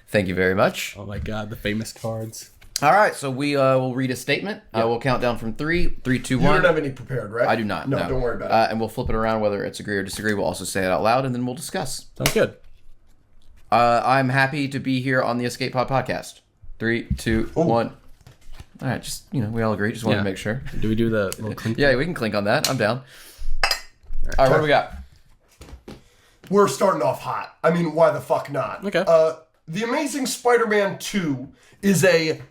Thank you very much. Oh my God, the famous cards. All right, so we will read a statement. I will count down from 3. 3, 2, 1. You don't have any prepared, right? I do not. No, don't worry about it. And we'll flip it around whether it's agree or disagree. We'll also say it out loud, and then we'll discuss. Sounds good. I'm happy to be here on the Escape Pod podcast. 3, 2, 1. All right, just, we all agree. Just wanted to make sure. Do we do the little clink? Yeah, we can clink on that. I'm down. All right, what do we got? We're starting off hot. I mean, why the fuck not? Okay. The Amazing Spider-Man 2 is a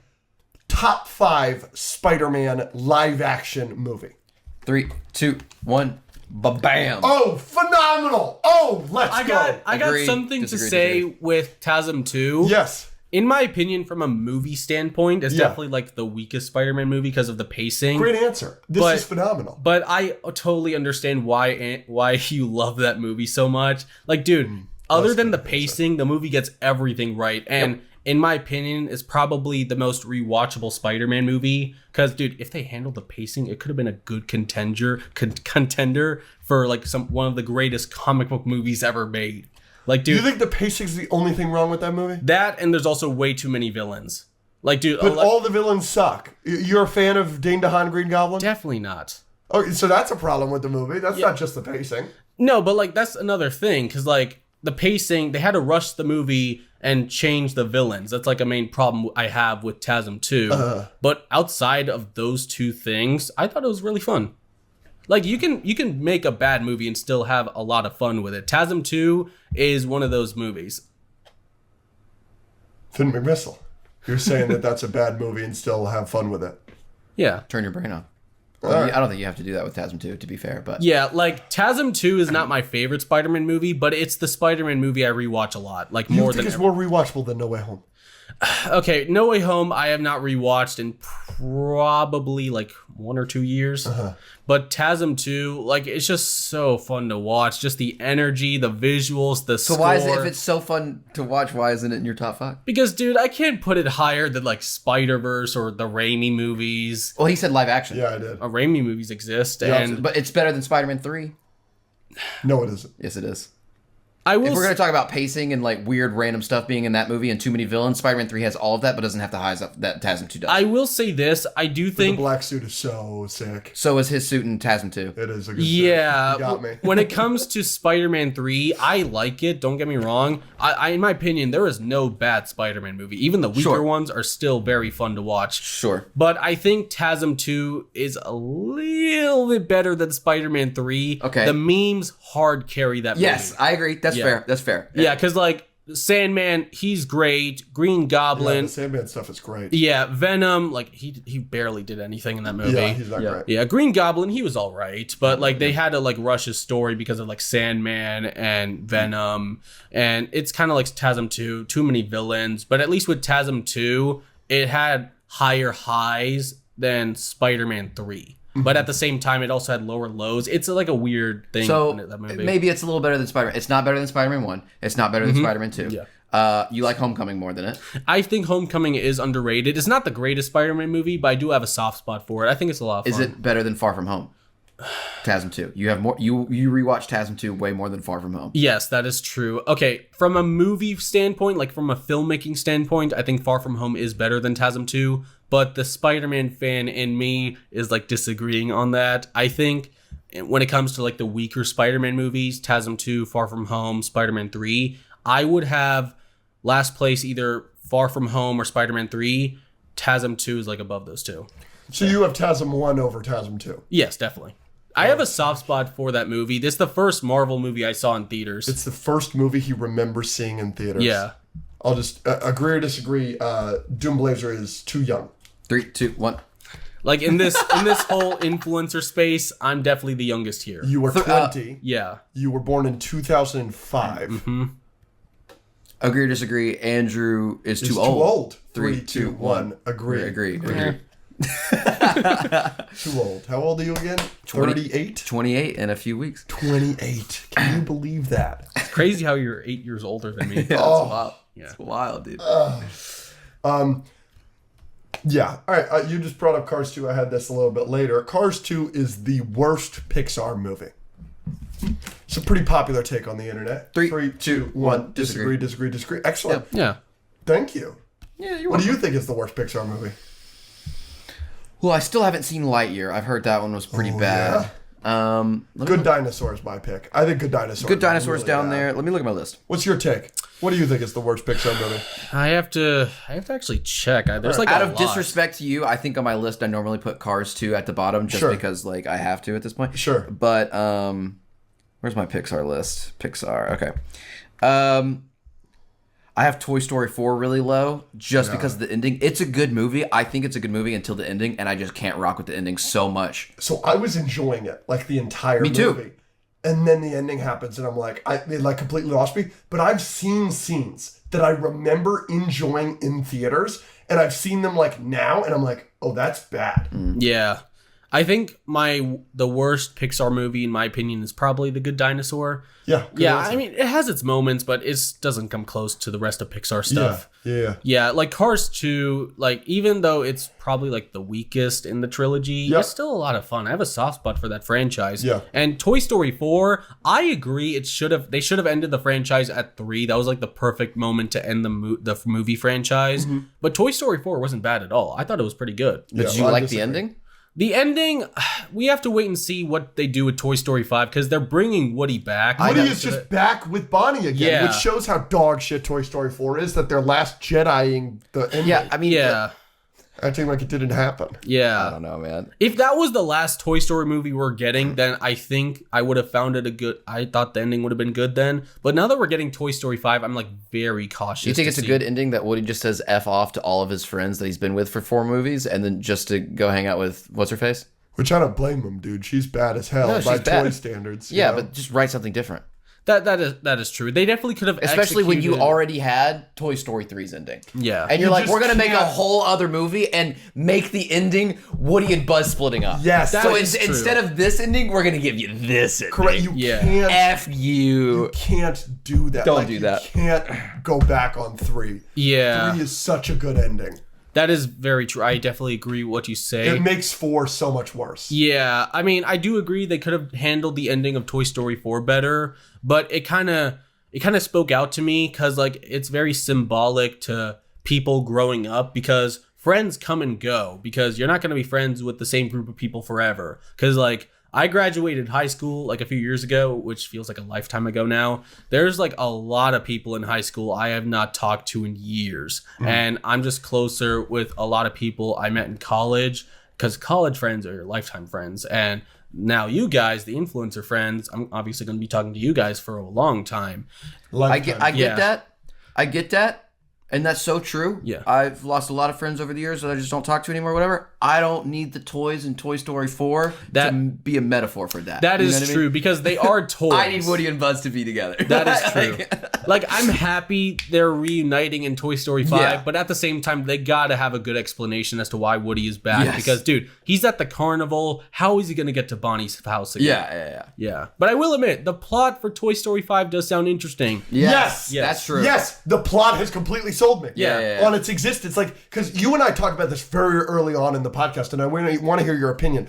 top 5 Spider-Man live-action movie. 3, 2, 1. Ba-bam. Oh, phenomenal! Oh, let's go. I got something to say with TASM 2. Yes. In my opinion, from a movie standpoint, it's definitely like the weakest Spider-Man movie because of the pacing. Great answer. This is phenomenal. But I totally understand why you love that movie so much. Like, dude, other than the pacing, the movie gets everything right. And in my opinion, it's probably the most rewatchable Spider-Man movie. Because, dude, if they handled the pacing, it could have been a good contender for like one of the greatest comic book movies ever made. Like, dude, you think the pacing's the only thing wrong with that movie? That, and there's also way too many villains. Like, dude, but all the villains suck. You're a fan of Dane DeHaan Green Goblin? Definitely not. Oh, so that's a problem with the movie. That's not just the pacing. No, but like that's another thing because like the pacing, they had to rush the movie and change the villains. That's like a main problem I have with TASM 2. But outside of those two things, I thought it was really fun. Like, you can make a bad movie and still have a lot of fun with it. TASM 2 is one of those movies. Finn McMissile, you're saying that that's a bad movie and still have fun with it. Yeah. Turn your brain off. I don't think you have to do that with TASM 2, to be fair. But yeah, like, TASM 2 is not my favorite Spider-Man movie, but it's the Spider-Man movie I rewatch a lot. Like, more than it's more rewatchable than No Way Home? Okay, No Way Home I have not rewatched in probably like 1 or 2 years. But TASM 2, like, it's just so fun to watch. Just the energy, the visuals, the score. So why is it, if it's so fun to watch, why isn't it in your top 5? Because, dude, I can't put it higher than like Spider-Verse or the Raimi movies. Well, he said live action. Yeah, I did. Raimi movies exist, but it's better than Spider-Man 3. No, it isn't. Yes, it is. If we're going to talk about pacing and like weird random stuff being in that movie and too many villains, Spider-Man 3 has all of that, but doesn't have the highs that TASM 2 does. I will say this, I do think the black suit is so sick. So is his suit in TASM 2. It is a good suit. Yeah, You got me. When it comes to Spider-Man 3, I like it, don't get me wrong. I in my opinion, there is no bad Spider-Man movie. Even the weaker ones are still very fun to watch. Sure. But I think TASM 2 is a little bit better than Spider-Man 3. Okay. The memes hard carry that movie. Yes, I agree. That's fair. That's fair. Yeah, because like Sandman, he's great. Green Goblin. Yeah, the Sandman stuff is great. Yeah, Venom, like he barely did anything in that movie. Yeah, he's not great. Yeah, Green Goblin, he was all right, but like they had to like rush his story because of like Sandman and Venom, and it's kind of like TASM 2, too many villains. But at least with TASM 2, it had higher highs than Spider-Man 3. But at the same time, it also had lower lows. It's like a weird thing. So in that movie. Maybe it's a little better than Spider-Man. It's not better than Spider-Man 1. It's not better than Spider-Man 2. Yeah. You like Homecoming more than it? I think Homecoming is underrated. It's not the greatest Spider-Man movie, but I do have a soft spot for it. I think it's a lot of fun. Is it better than Far From Home? TASM 2. You have more. You rewatch TASM 2 way more than Far From Home. Yes, that is true. Okay, from a movie standpoint, like from a filmmaking standpoint, I think Far From Home is better than TASM 2. But the Spider-Man fan in me is like disagreeing on that. I think when it comes to like the weaker Spider-Man movies, TASM 2, Far From Home, Spider-Man 3, I would have last place either Far From Home or Spider-Man 3. TASM 2 is like above those two. So you have TASM 1 over TASM 2? Yes, definitely. I have a soft spot for that movie. This is the first Marvel movie I saw in theaters. It's the first movie he remembers seeing in theaters. Yeah. I'll just agree or disagree. Doomblazer is too young. 3, 2, 1. Like in this whole influencer space, I'm definitely the youngest here. You were 20. Yeah. You were born in 2005. Mm-hmm. Agree or disagree? Andrew is too Too old. old. 3, 2, 2, 1. 1. Agree. Agree. Too old. How old are you again? 38? 28 in a few weeks. 28. Can you believe that? It's crazy how you're 8 years older than me. Yeah, that's wild. Yeah. It's wild, dude. Yeah. All right. You just brought up Cars 2. I had this a little bit later. Cars 2 is the worst Pixar movie. It's a pretty popular take on the internet. 3, 2, 1. Disagree. Excellent. Yeah. Thank you. Yeah, you're What do welcome. you think is the worst Pixar movie? Well, I still haven't seen Lightyear. I've heard that one was pretty bad. Good Dinosaur is my pick. I think Good Dinosaur. Good Dinosaur's really down bad. there. Let me look at my list. What's your take? What do you think is the worst Pixar movie? I have to actually check. There's like Out a of lot. disrespect to you, I think on my list I normally put Cars 2 at the bottom just Sure. because like I have to at this point. Sure. But where's my Pixar list? Pixar. Okay. I have Toy Story 4 really low just because of the ending. It's a good movie. I think it's a good movie until the ending, and I just can't rock with the ending so much. So I was enjoying it like the entire movie. too. And then the ending happens, and I'm like, it like completely lost me. But I've seen scenes that I remember enjoying in theaters, and I've seen them like now, and I'm like, oh, that's bad. Yeah. I think the worst Pixar movie, in my opinion, is probably The Good Dinosaur. Yeah. good Yeah, answer. I mean, it has its moments, but it doesn't come close to the rest of Pixar stuff. Yeah. Yeah, like Cars 2, like even though it's probably like the weakest in the trilogy, Yep. it's still a lot of fun. I have a soft spot for that franchise. Yeah. And Toy Story 4, I agree they should have ended the franchise at 3. That was like the perfect moment to end the movie franchise. Mm-hmm. But Toy Story 4 wasn't bad at all. I thought it was pretty good. But did you I like disagree. the ending? The ending, we have to wait and see what they do with Toy Story 5 because they're bringing Woody back. Woody is just back with Bonnie again, Yeah. which shows how dog shit Toy Story 4 is, that they're last Jediing the ending. Yeah, I mean, Yeah. Acting like it didn't happen. Yeah. I don't know, man. If that was the last Toy Story movie we're getting, then I think I would have found it I thought the ending would have been good then. But now that we're getting Toy Story 5, I'm like very cautious. Do you think to it's a see. good ending that Woody just says F off to all of his friends that he's been with for 4 movies and then just to go hang out with what's-her-face? Which I don't blame him, dude. She's bad as hell No, by she's bad. toy standards. you Yeah, know? but just write something different. That is true. They definitely could have Especially when you executed- already had Toy Story 3's ending. Yeah. And you're You like, just we're going to make a can't- whole other movie and make the ending Woody and Buzz splitting up. Yes. So That is true. instead of this ending, we're going to give you this ending. correct. You Yeah. can't. F You you. can't do that. Don't do that. You can't go back on 3. Yeah. 3 is such a good ending. That is very true. I definitely agree with what you say. It makes 4 so much worse. Yeah, I mean, I do agree they could have handled the ending of Toy Story 4 better, but it kind of spoke out to me because like it's very symbolic to people growing up because friends come and go because you're not going to be friends with the same group of people forever. Because like I graduated high school like a few years ago, which feels like a lifetime ago now. There's like a lot of people in high school I have not talked to in years. And I'm just closer with a lot of people I met in college because college friends are your lifetime friends. And now you guys, the influencer friends, I'm obviously going to be talking to you guys for a long time. I get Yeah. that. I get that. And that's so true. Yeah. I've lost a lot of friends over the years that I just don't talk to anymore, whatever. I don't need the toys in Toy Story 4 to be a metaphor for that. That You is know what I mean? true because they are toys. I need Woody and Buzz to be together. That is true. Like, I'm happy they're reuniting in Toy Story 5, Yeah. but at the same time, they gotta have a good explanation as to why Woody is back. Yes. Because, dude, he's at the carnival. How is he gonna get to Bonnie's house again? Yeah. But I will admit, the plot for Toy Story 5 does sound interesting. Yes. That's true. Yes, the plot has completely sold me. Yeah. On its existence. Like, because you and I talked about this very early on in the podcast, and I want to hear your opinion.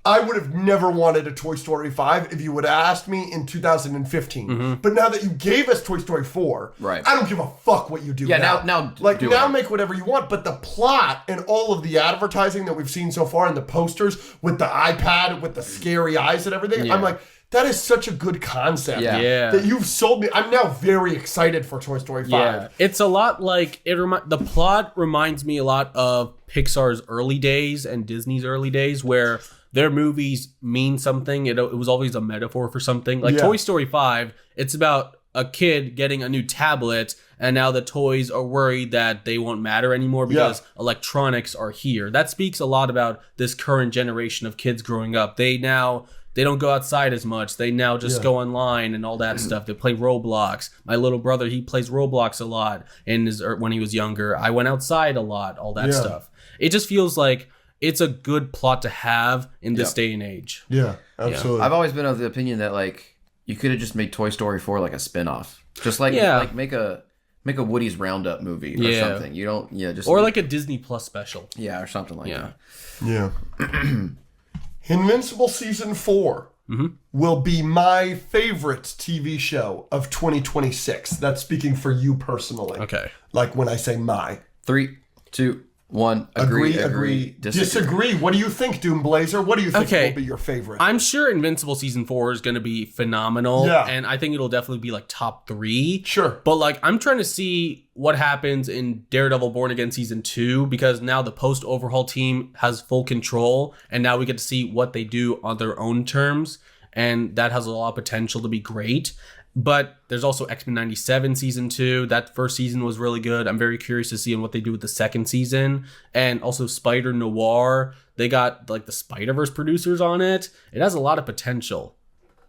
I would have never wanted a Toy Story 5 if you would have asked me in 2015. But now that you gave us Toy Story 4, Right. I don't give a fuck what you do Yeah, now. now like, do now it. make whatever you want. But the plot and all of the advertising that we've seen so far and the posters with the iPad, with the scary eyes and everything, I'm like, that is such a good concept. Yeah. That you've sold me. I'm now very excited for Toy Story 5. Yeah, it's a lot like the plot reminds me a lot of Pixar's early days and Disney's early days, where their movies mean something. It was always a metaphor for something. Like Yeah. Toy Story 5, it's about a kid getting a new tablet, and now the toys are worried that they won't matter anymore because electronics are here. That speaks a lot about this current generation of kids growing up. They don't go outside as much. They now just go online and all that stuff. They play Roblox. My little brother, he plays Roblox a lot when he was younger. I went outside a lot, all that stuff. It just feels like it's a good plot to have in this day and age. Yeah, absolutely. I've always been of the opinion that like you could have just made Toy Story 4 like a spin-off. Just like make a Woody's Roundup movie or something. You don't just Or like a Disney Plus special. or something like that. Yeah. Invincible Season 4. will be my favorite TV show of 2026. That's speaking for you personally. Okay. Like when I say my. 3, 2, 1. Agree. Disagree. What do you think, Doomblazer? What do you think will be your favorite? I'm sure Invincible Season 4 is going to be phenomenal. Yeah. And I think it'll definitely be like top 3. Sure. But like, I'm trying to see what happens in Daredevil Born Again Season 2, because now the post-overhaul team has full control, and now we get to see what they do on their own terms, and that has a lot of potential to be great. But there's also X-Men 97 Season 2. That first season was really good. I'm very curious to see what they do with the second season. And also Spider Noir. They got like the Spider-Verse producers on it. It has a lot of potential.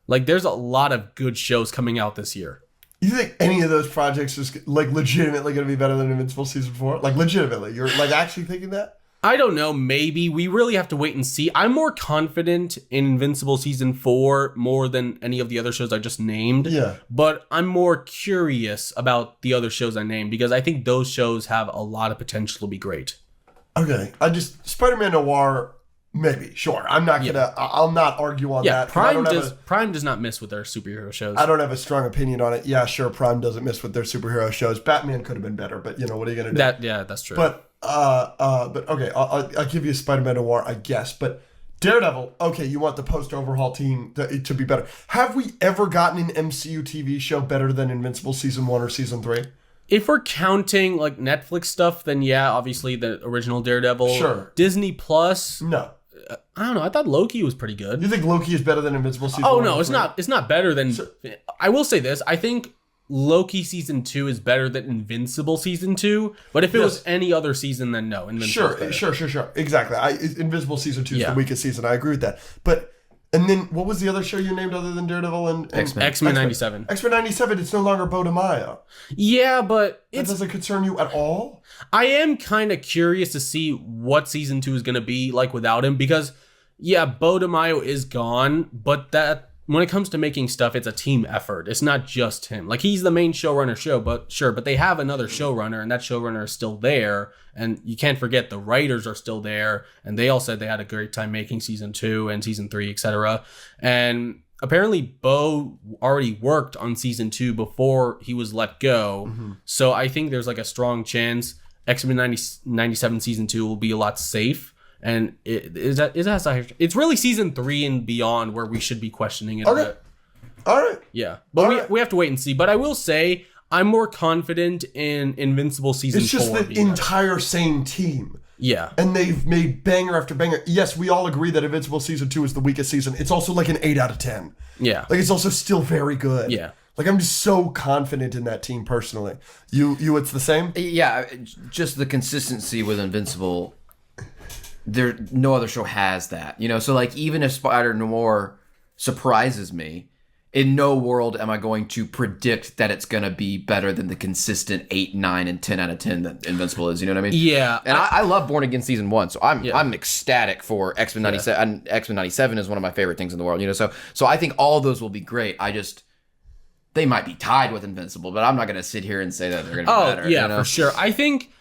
Like there's a lot of good shows coming out this year. You think any of those projects is like legitimately going to be better than Invincible Season 4? Like legitimately? You're like actually thinking that? I don't know, maybe. We really have to wait and see. I'm more confident in Invincible Season 4 more than any of the other shows I just named. Yeah. But I'm more curious about the other shows I named, because I think those shows have a lot of potential to be great. Okay. Spider-Man Noir, maybe, sure. I'm not gonna, I'll not argue on that. Prime does not miss with their superhero shows. I don't have a strong opinion on it. Yeah, sure, Prime doesn't miss with their superhero shows. Batman could have been better, but what are you gonna do? That's true. But okay, I'll give you Spider-Man Noir, I guess. But Daredevil, okay, you want the post-overhaul team to be better. Have we ever gotten an MCU TV show better than Invincible Season 1 or Season 3? If we're counting like Netflix stuff, then yeah, obviously the original Daredevil. Sure. Disney Plus. No. I don't know. I thought Loki was pretty good. You think Loki is better than Invincible Season 1? Oh no, it's not. It's not better than. I will say this. I think Loki Season 2 is better than Invincible Season 2. But if it was any other season, then no. Invincible. Sure. Exactly. Invincible Season 2 is the weakest season. I agree with that. But and then what was the other show you named other than Daredevil and X-Men 97? X-Men 97. It's no longer Bo DeMaio. Yeah, but that doesn't concern you at all. I am kind of curious to see what Season 2 is going to be like without him, because Bo DeMaio is gone, but that when it comes to making stuff, it's a team effort. It's not just him. Like he's the main showrunner, but they have another showrunner, and that showrunner is still there. And you can't forget the writers are still there, and they all said they had a great time making Season 2 and Season 3, etc. And apparently Bo already worked on Season 2 before he was let go. Mm-hmm. So I think there's like a strong chance X-Men 97 Season 2 will be a lot safe. And it's really Season 3 and beyond where we should be questioning it. Okay. All right. Yeah. But we have to wait and see. But I will say I'm more confident in Invincible Season 4. It's just the entire same team. Yeah. And they've made banger after banger. Yes, we all agree that Invincible Season 2 is the weakest season. It's also like an 8 out of 10. Yeah. Like it's also still very good. Yeah. Like I'm just so confident in that team personally. You it's the same? Yeah, just the consistency with Invincible. No other show has that, so like even if Spider Noir surprises me, in no world am I going to predict that it's going to be better than the consistent 8, 9, and 10 out of 10 that Invincible is, you know what I mean? Yeah. And I love Born Again Season 1, so I'm ecstatic for X-Men 97, and X-Men 97 is one of my favorite things in the world, so I think all of those will be great. They might be tied with Invincible, but I'm not going to sit here and say that they're going to be better. Oh, yeah, for sure. I think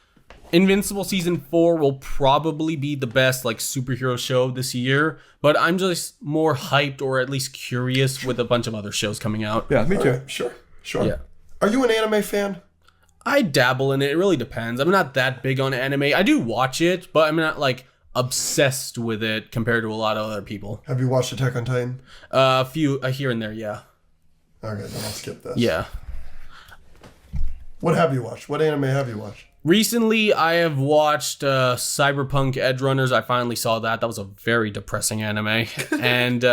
Invincible Season 4 will probably be the best like superhero show this year, but I'm just more hyped, or at least curious, with a bunch of other shows coming out. Yeah, me too. Sure. Yeah. Are you an anime fan? I dabble in it. It really depends. I'm not that big on anime. I do watch it, but I'm not like obsessed with it compared to a lot of other people. Have you watched Attack on Titan? A few here and there, yeah. Okay, then I'll skip this. Yeah. What have you watched? What anime have you watched? Recently, I have watched Cyberpunk Edge Runners. I finally saw that. That was a very depressing anime. And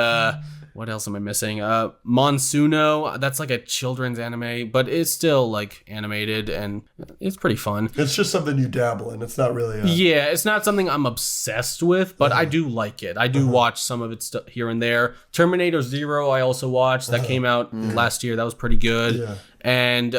what else am I missing? Monsuno. That's like a children's anime, but it's still like animated, and it's pretty fun. It's just something you dabble in. It's not really Yeah, it's not something I'm obsessed with, but I do like it. I do watch some of it here and there. Terminator Zero I also watched. That came out last year. That was pretty good. Yeah. And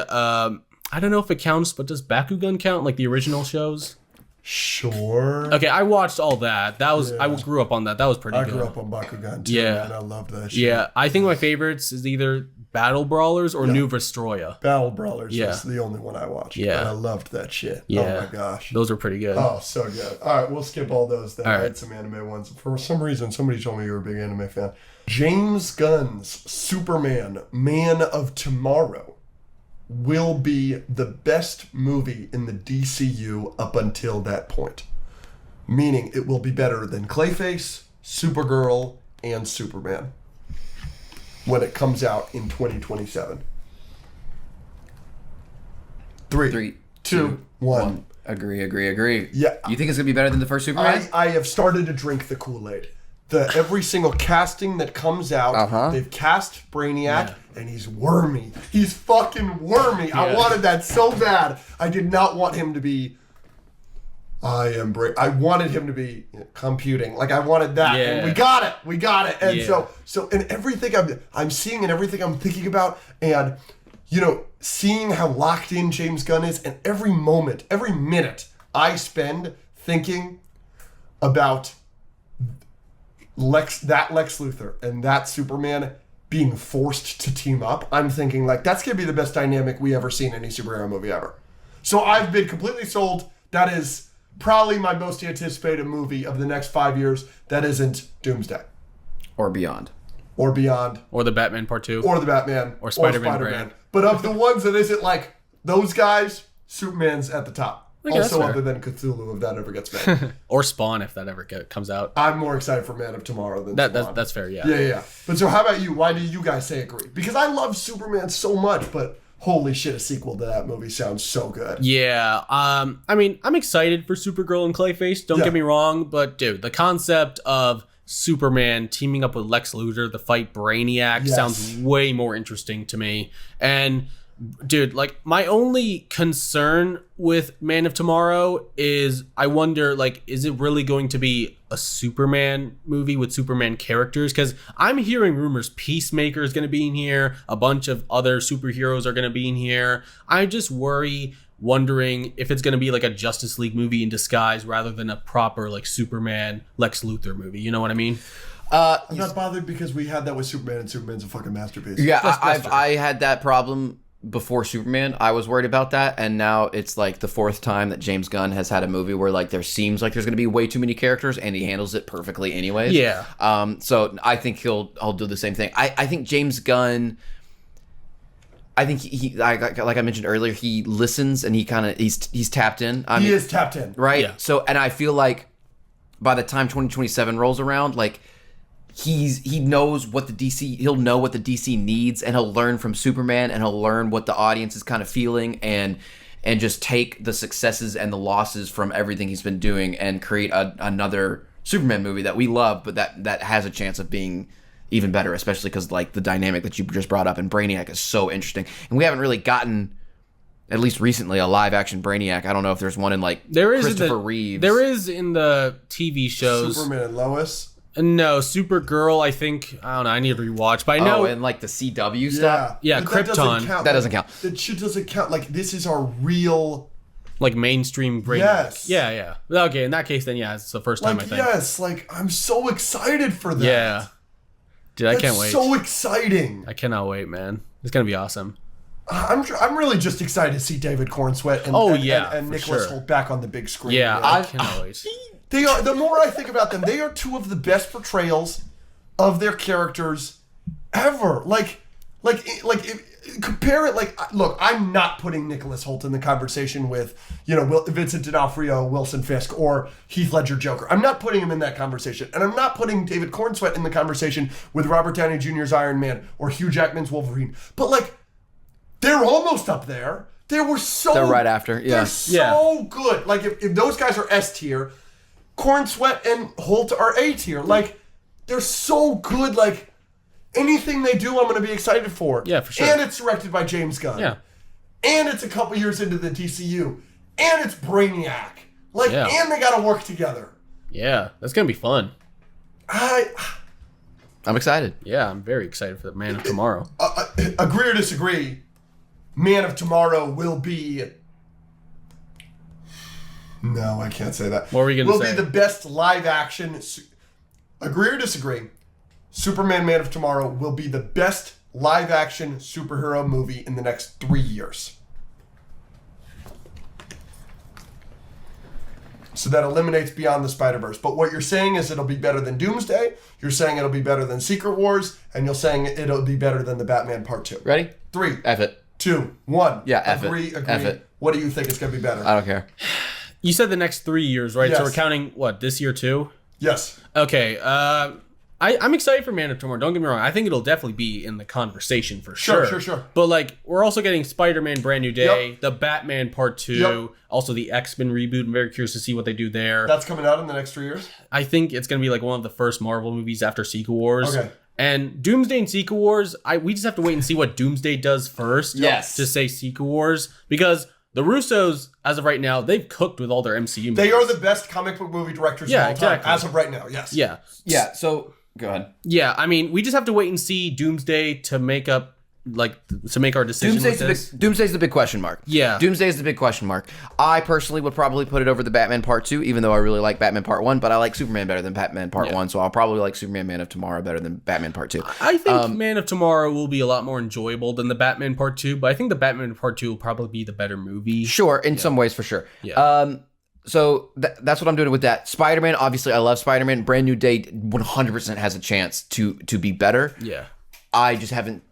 I don't know if it counts, but does Bakugan count, like the original shows? Sure. Okay, I watched all that. I grew up on that. That was pretty good. I grew up on Bakugan too, and I loved that shit. Yeah, I think my favorites is either Battle Brawlers or New Vestroya. Battle Brawlers Yeah. is the only one I watched. Yeah. And I loved that shit. Yeah. Oh my gosh. Those are pretty good. Oh, so good. All right, we'll skip all those then. All I right. had some anime ones. For some reason, somebody told me you were a big anime fan. James Gunn's Superman, Man of Tomorrow, will be the best movie in the DCU up until that point. Meaning it will be better than Clayface, Supergirl, and Superman when it comes out in 2027. Three, two, one. Agree. Yeah. You think it's gonna be better than the first Superman? I have started to drink the Kool-Aid. Every single casting that comes out, they've cast Brainiac, and he's wormy. He's fucking wormy. I wanted that so bad. I did not want him to be. I wanted him to be computing. Like I wanted that, and we got it. And so in everything I'm seeing and everything I'm thinking about, and seeing how locked in James Gunn is, and every minute I spend thinking about Lex Luthor and that Superman being forced to team up, I'm thinking like that's gonna be the best dynamic we ever seen in any superhero movie ever. So I've been completely sold. That is probably my most anticipated movie of the next 5 years. That isn't Doomsday or Beyond. or Beyond Or the Batman Part 2. or the Batman Or Spider-Man brand. But of the ones that isn't like those guys, Superman's at the top. Okay, that's Also, fair. other than Cthulhu, if that ever gets made. Or Spawn, if that ever comes out. I'm more excited for Man of Tomorrow than Spawn. That's fair, yeah. Yeah. But so how about you? Why do you guys say agree? Because I love Superman so much, but holy shit, a sequel to that movie sounds so good. Yeah, I mean, I'm excited for Supergirl and Clayface, don't get me wrong, but dude, the concept of Superman teaming up with Lex Luthor to fight Brainiac sounds way more interesting to me. And dude, like my only concern with Man of Tomorrow is I wonder, like, is it really going to be a Superman movie with Superman characters? Because I'm hearing rumors Peacemaker is going to be in here, a bunch of other superheroes are going to be in here. I just wondering if it's going to be like a Justice League movie in disguise rather than a proper like Superman Lex Luthor movie. You know what I mean? I'm not bothered because we had that with Superman, and Superman's a fucking masterpiece. Yeah, I had that problem before Superman. I was worried about that, and now it's like the fourth time that James Gunn has had a movie where like there seems like there's going to be way too many characters, and he handles it perfectly anyways. Yeah. So I think he'll do the same thing. I think James Gunn. I think he like I mentioned earlier, he listens and he's tapped in. He is tapped in, right? Yeah. So, and I feel like by the time 2027 rolls around, like he knows what he'll know what the DC needs, and he'll learn from Superman, and he'll learn what the audience is kind of feeling, and just take the successes and the losses from everything he's been doing and create another Superman movie that we love, but that has a chance of being even better, especially because like the dynamic that you just brought up in Brainiac is so interesting, and we haven't really gotten, at least recently, a live action Brainiac. I don't know if there's one in like Christopher Reeves. There is in the TV shows. Superman and Lois. No, Supergirl, I think. I don't know. I need to rewatch, but I know. And like the CW stuff. Yeah, But Krypton. That doesn't count. That shit doesn't count. Like, this is our real... Like mainstream Brainiac. Yes. Yeah. Okay, in that case, then yeah, it's the first time I think. Yes, like, I'm so excited for that. Yeah. Dude, I can't wait. So exciting. I cannot wait, man. It's gonna be awesome. I'm really just excited to see David Cornsweet and Nicholas Hoult back on the big screen. Yeah, I cannot wait. They are. The more I think about them, they are two of the best portrayals of their characters ever. Compare it. Like, look, I'm not putting Nicholas Hoult in the conversation with Vincent D'Onofrio, Wilson Fisk, or Heath Ledger Joker. I'm not putting him in that conversation, and I'm not putting David Cornsweet in the conversation with Robert Downey Jr.'s Iron Man or Hugh Jackman's Wolverine. But like, they're almost up there. They're right after. Yeah. They're so good. Like, if those guys are S tier, Cornsweet and Holt are A tier. Like, they're so good. Like, anything they do, I'm going to be excited for. Yeah, for sure. And it's directed by James Gunn. Yeah. And it's a couple years into the DCU. And it's Brainiac. Like, and they got to work together. Yeah, that's going to be fun. I'm excited. Yeah, I'm very excited for the Man of Tomorrow. Agree or disagree, Man of Tomorrow will be... No, I can't say that. What were we going to say? Will be the best live action... Agree or disagree, Superman Man of Tomorrow will be the best live-action superhero movie in the next 3 years. So that eliminates Beyond the Spider-Verse. But what you're saying is it'll be better than Doomsday, you're saying it'll be better than Secret Wars, and you're saying it'll be better than the Batman Part 2. Ready? 3, F it. 2, 1. Yeah, F agree, it. Agree. F it. What do you think is going to be better? I don't care. You said the next 3 years, right? Yes. So we're counting, what, this year too? Yes. Okay, I'm excited for Man of Tomorrow. Don't get me wrong. I think it'll definitely be in the conversation for sure. Sure. But like, we're also getting Spider-Man Brand New Day, Yep. the Batman Part 2, Yep. also the X-Men reboot. I'm very curious to see what they do there. That's coming out in the next 3 years? I think it's going to be like one of the first Marvel movies after Secret Wars. Okay. And Doomsday and Secret Wars, we just have to wait and see what Doomsday does first. Yes. To say Secret Wars. Because the Russos, as of right now, they've cooked with all their MCU movies. They are the best comic book movie directors of all exactly. time, as of right now, yes. Yeah. Yeah, so go ahead. Yeah, I mean, we just have to wait and see Doomsday to make up, like, to make our decision with this. Doomsday's the big question mark. Yeah. Doomsday is the big question mark. I personally would probably put it over the Batman Part 2, even though I really like Batman Part 1, but I like Superman better than Batman Part 1, so I'll probably like Superman Man of Tomorrow better than Batman Part 2. I think Man of Tomorrow will be a lot more enjoyable than the Batman Part 2, but I think the Batman Part 2 will probably be the better movie. Sure, in some ways, for sure. Yeah. So that's what I'm doing with that. Spider-Man, obviously, I love Spider-Man. Brand New Day 100% has a chance to be better. Yeah. I just haven't...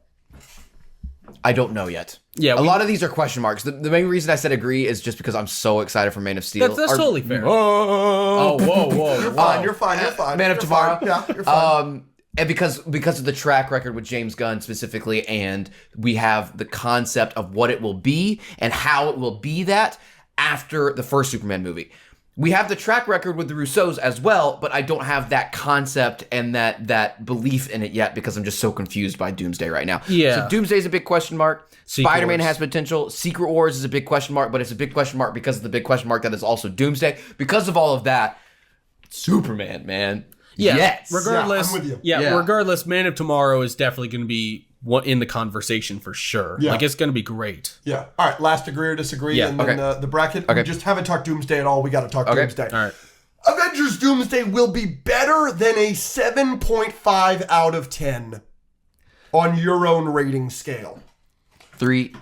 I don't know yet. Yeah, a lot of these are question marks. The main reason I said agree is just because I'm so excited for Man of Steel. That's totally fair. Oh, whoa. You're fine. Man of Tomorrow. Yeah, you're fine. And because of the track record with James Gunn specifically, and we have the concept of what it will be and how it will be that after the first Superman movie. We have the track record with the Russos as well, but I don't have that concept and that belief in it yet because I'm just so confused by Doomsday right now. Yeah. So Doomsday is a big question mark. Spider-Man Wars. has potential. Secret Wars is a big question mark, but it's a big question mark because of the big question mark that is also Doomsday. Because of all of that, Superman, man. Yeah. Yes. Regardless, Yeah, I'm with you. Yeah, regardless, Man of Tomorrow is definitely going to be in the conversation for sure. Yeah. Like, it's going to be great. Yeah. All right, last agree or disagree, Yeah, and then the bracket. We just haven't talked Doomsday at all. We got to talk Doomsday. All right. Avengers Doomsday will be better than a 7.5 out of 10 on your own rating scale. 3,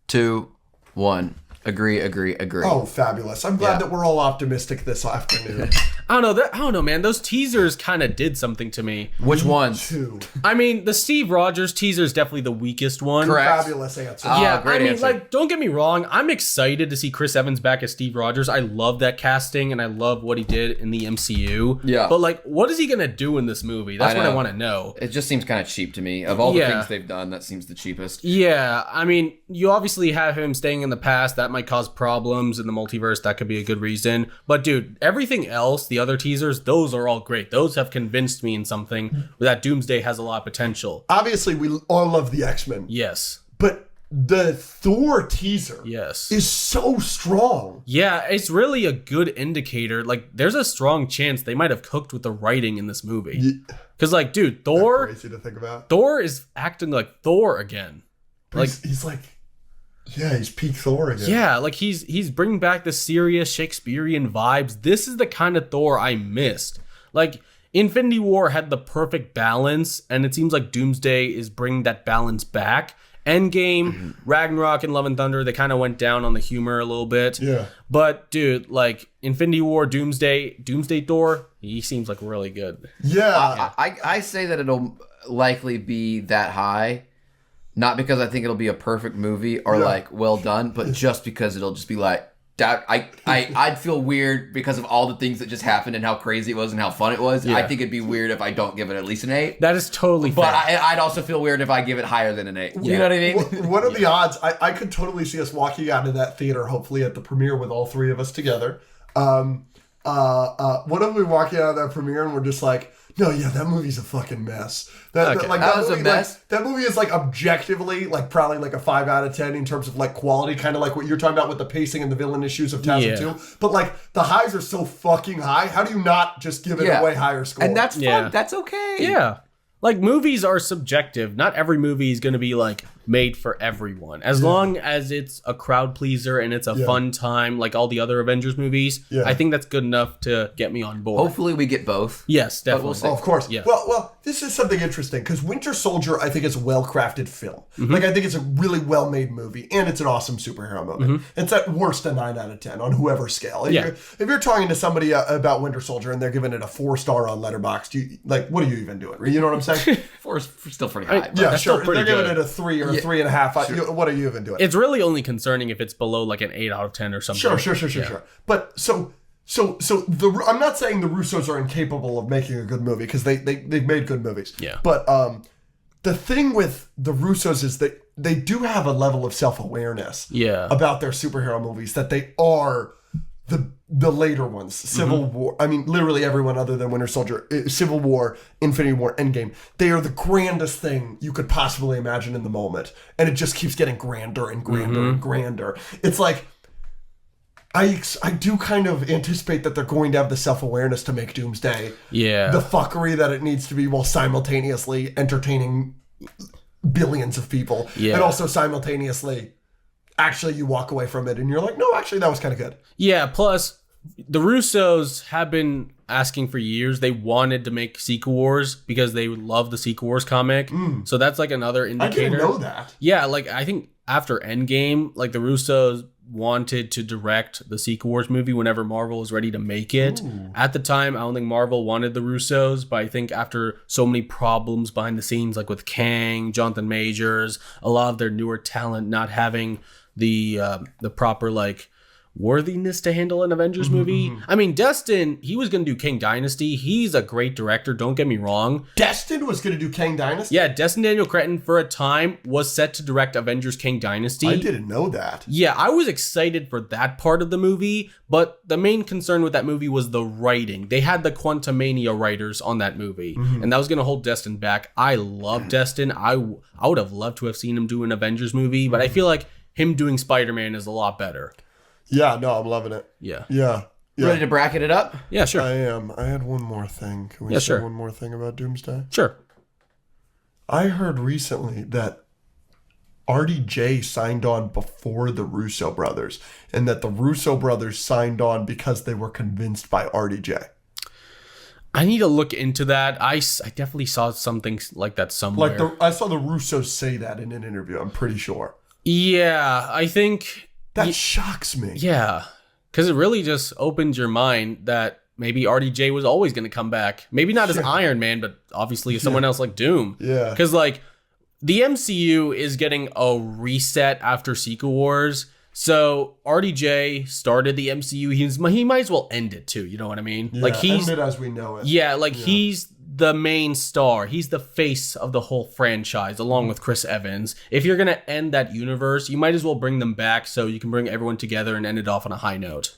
2, 1. Agree. Oh, fabulous. I'm glad that we're all optimistic this afternoon. I don't know, man. Those teasers kind of did something to me. Which ones? Two. I mean, the Steve Rogers teaser is definitely the weakest one. Correct. Fabulous answer. Yeah, great I mean, answer. like, don't get me wrong. I'm excited to see Chris Evans back as Steve Rogers. I love that casting, and I love what he did in the MCU. Yeah. But, like, what is he going to do in this movie? That's what I want to know. It just seems kind of cheap to me. Of all the things they've done, that seems the cheapest. Yeah, I mean, you obviously have him staying in the past. That might cause problems in the multiverse. That could be a good reason. But, dude, everything else, the other teasers, those are all great. Those have convinced me in something that Doomsday has a lot of potential. Obviously, we all love the X-Men. Yes. But the Thor teaser Yes. is so strong. Yeah, it's really a good indicator. Like, there's a strong chance they might have cooked with the writing in this movie. Because, like, dude, Thor Crazy to think about. Thor is acting like Thor again. Like he's like, yeah, he's peak Thor again. Yeah, like he's bringing back the serious Shakespearean vibes. This is the kind of Thor I missed. Like, Infinity War had the perfect balance, and it seems like Doomsday is bringing that balance back. Endgame, Ragnarok, and Love and Thunder, they kind of went down on the humor a little bit. Yeah. But, dude, like, Infinity War, Doomsday Thor, he seems like really good. Yeah. I say that it'll likely be that high, not because I think it'll be a perfect movie or like well done, but just because it'll just be like that. I'd feel weird because of all the things that just happened and how crazy it was and how fun it was. Yeah. I think it'd be weird if I don't give it at least an 8. That is totally fair. But I'd also feel weird if I give it higher than an 8. You know what I mean? What are the odds? I could totally see us walking out of that theater, hopefully at the premiere with all three of us together. What if we walking out of that premiere and we're just like, no, yeah, that movie's a fucking mess. That was a mess. Like, that movie is like objectively like probably like a 5 out of 10 in terms of like quality, kind of like what you're talking about with the pacing and the villain issues of TASM 2. But like the highs are so fucking high. How do you not just give it a way higher score? And that's fun. That's okay. Yeah. Like, movies are subjective. Not every movie is going to be like made for everyone. As long as it's a crowd pleaser and it's a fun time, like all the other Avengers movies, I think that's good enough to get me on board. Hopefully we get both. Yes, definitely. Oh, of course. Yeah. Well, this is something interesting because Winter Soldier, I think, is a well-crafted film. Like, I think it's a really well-made movie, and it's an awesome superhero movie. It's at worst a 9 out of 10 on whoever scale. If you're talking to somebody about Winter Soldier and they're giving it a 4-star on Letterboxd, what are you even doing? You know what I'm saying? 4 is still pretty high. Yeah, that's sure. still pretty They're giving good. it a 3 or a 3.5. What are you even doing? It's really only concerning if it's below like an 8 out of 10 or something. Sure. But I'm not saying the Russos are incapable of making a good movie because they've made good movies. Yeah. But the thing with the Russos is that they do have a level of self-awareness about their superhero movies that they are the later ones. Civil War. I mean, literally everyone other than Winter Soldier. Civil War, Infinity War, Endgame. They are the grandest thing you could possibly imagine in the moment. And it just keeps getting grander and grander and grander. It's like, I do kind of anticipate that they're going to have the self-awareness to make Doomsday the fuckery that it needs to be while simultaneously entertaining billions of people. And also simultaneously, actually you walk away from it and you're like, no, actually that was kind of good. Yeah, plus the Russos have been asking for years. They wanted to make Secret Wars because they love the Secret Wars comic. So that's like another indicator. I didn't know that. Yeah, like I think after Endgame, like the Russos wanted to direct the Secret Wars movie whenever Marvel was ready to make it. At the time, I don't think Marvel wanted the Russos, but I think after so many problems behind the scenes, like with Kang, Jonathan Majors, a lot of their newer talent not having the proper like worthiness to handle an Avengers movie. I mean, Destin, he was going to do King Dynasty. He's a great director, don't get me wrong. Destin was going to do King Dynasty? Yeah, Destin Daniel Cretton for a time was set to direct Avengers King Dynasty. I didn't know that. Yeah, I was excited for that part of the movie, but the main concern with that movie was the writing. They had the Quantumania writers on that movie, and that was going to hold Destin back. I love Destin. I would have loved to have seen him do an Avengers movie, but I feel like him doing Spider-Man is a lot better. Yeah, no, I'm loving it. Yeah. Ready to bracket it up? Yeah, sure. I am. I had one more thing. Can we say one more thing about Doomsday? Sure. I heard recently that RDJ signed on before the Russo brothers, and that the Russo brothers signed on because they were convinced by RDJ. I need to look into that. I definitely saw something like that somewhere. I saw the Russos say that in an interview, I'm pretty sure. Yeah, I think... That shocks me. Yeah, because it really just opens your mind that maybe RDJ was always going to come back. Maybe not as Iron Man, but obviously as someone else like Doom. Yeah. Because like the MCU is getting a reset after Secret Wars. So RDJ started the MCU. He might as well end it too. You know what I mean? Yeah, like end it as we know it. Yeah, like he's the main star. He's the face of the whole franchise, along with Chris Evans. If you're gonna end that universe, you might as well bring them back so you can bring everyone together and end it off on a high note.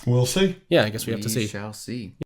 We'll see. Yeah, I guess we have to see. We shall see.